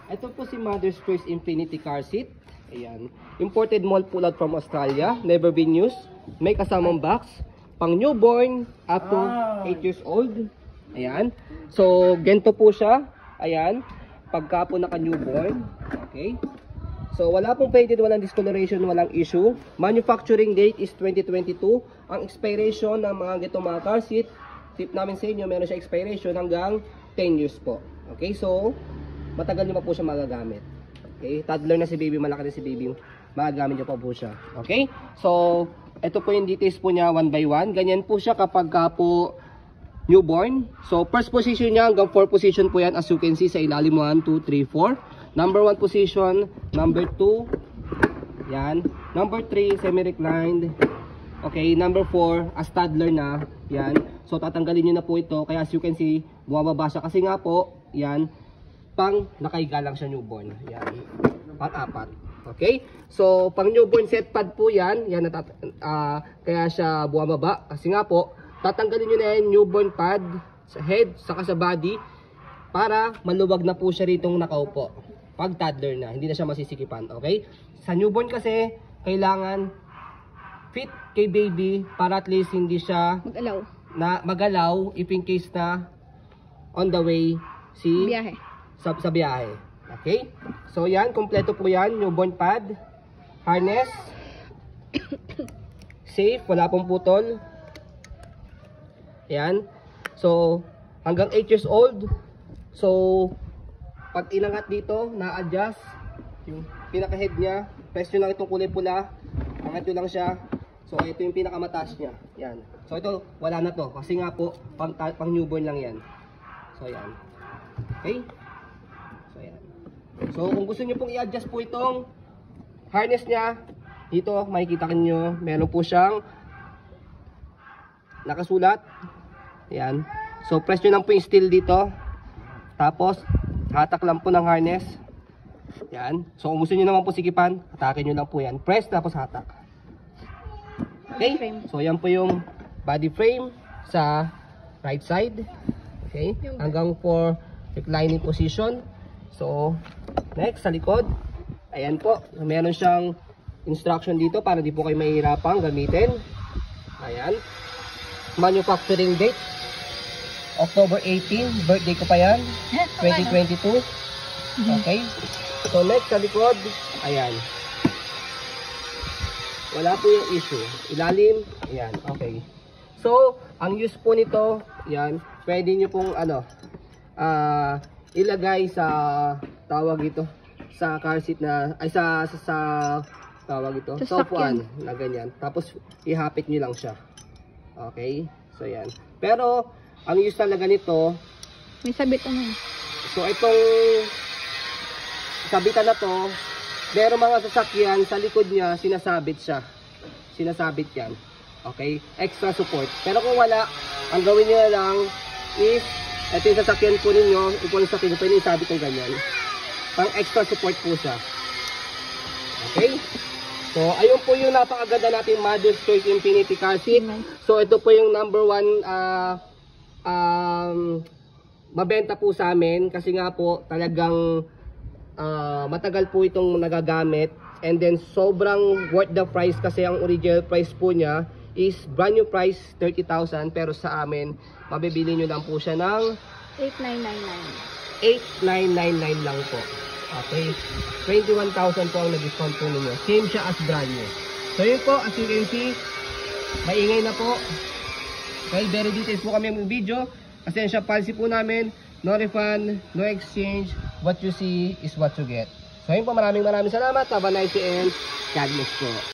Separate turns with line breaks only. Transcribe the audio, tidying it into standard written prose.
Ito po si Mother's Choice Infinity Car Seat. Ayan. Imported mall pull out from Australia. Never been used. May kasamang box. Pang newborn up to 8 years old. Ayan. So, ganito po siya. Ayan. Pagka po naka-newborn. Okay. So, wala pong faded, walang discoloration, walang issue. Manufacturing date is 2022. Ang expiration ng mga ganitong mga car seat, tip namin sa inyo, meron siya expiration hanggang 10 years po. Okay. So, matagal nyo pa po siya magagamit. Okay? Toddler na si baby, malaki na si baby, magagamit nyo pa po siya. Okay? So, ito po yung details po niya 1 by 1. Ganyan po siya kapag po newborn. So, first position niya hanggang 4 position po yan as you can see sa ilalim 1, 2, 3, 4. Number 1 position, number 2, yan. Number 3, semi-reclined. Okay, number 4, as toddler na, yan. So, tatanggalin nyo na po ito. Kaya as you can see, bumababa siya. Kasi nga po, yan, pang nakaiga lang siya newborn. Yan. Pat-apat. Okay? So, pang newborn set pad po yan. Yan kaya siya bumababa. Kasi nga po, tatanggalin nyo na yan newborn pad sa head, saka sa body para maluwag na po siya ritong nakaupo. Pag toddler na, hindi na siya masisikipan. Okay? Sa newborn kasi, kailangan fit kay baby para at least hindi siya magalaw if in case na on the way
biyahe.
Sa biyahe. Okay? So yan, kompleto po yan. Newborn pad, harness, safe, wala pong putol. Yan. So, hanggang 8 years old. So, pag inangat dito, na-adjust yung pinaka-head niya. Press nyo lang itong kulay pula. Angat nyo lang siya. So, ito yung pinakamataas niya. Yan. So, ito, wala na to. Kasi nga po, pang newborn lang yan. So, yan. Okay? So, yan. So, kung gusto nyo pong i-adjust po itong harness niya, dito, makikita nyo, meron po siyang nakasulat. Yan. So, press nyo lang po yung steel dito. Tapos, hatak lang po ng harness. Yan. So, kung gusto nyo naman po sikipan, hatakin nyo lang po yan. Press, tapos hatak. Okay? So, yan po yung body frame sa right side. Okay? Hanggang for reclining position. So, next, sa likod. Ayan po. Meron siyang instruction dito para di po kayo mahihirapang gamitin. Ayan. Manufacturing date. October 18. Birthday ko pa yan. 2022. Okay. So, next, sa likod. Ayan. Wala po yung issue. Ilalim. Ayan. Okay. So, ang use po nito, ayan, pwede nyo pong ilagay sa tawag ito sa car seat na ay sa tawag ito sa upuan na ganyan, tapos ihapit nyo lang siya. Okay, so yan. Pero ang use talaga nito,
may sabit
so itong sabitan na to, meron mga sasakyan sa likod niya sinasabit yan. Okay, extra support. Pero kung wala, ang gawin nyo lang is ito yung sasakyan po ninyo, ipon sa sasakyan, pwede isabit ng ganyan. Pang extra support po siya. Okay? So, ayun po yung napakaganda natin Mother's Choice Infinity Car Seat. So, ito po yung number 1 mabenta po sa amin. Kasi nga po, talagang matagal po itong nagagamit. And then, sobrang worth the price kasi ang original price po niya is brand new price 30,000, pero sa amin mabibili nyo lang po siya ng 8,999 lang po. Okay, 21,000 po ang nag-discount po ninyo. Same siya as brand new. So yun po, as you can see, maingay na po. Okay, very details po kami ng video kasi siya policy po namin, no refund, no exchange, what you see is what you get. So yun po, maraming salamat. Have a nice day and God bless po.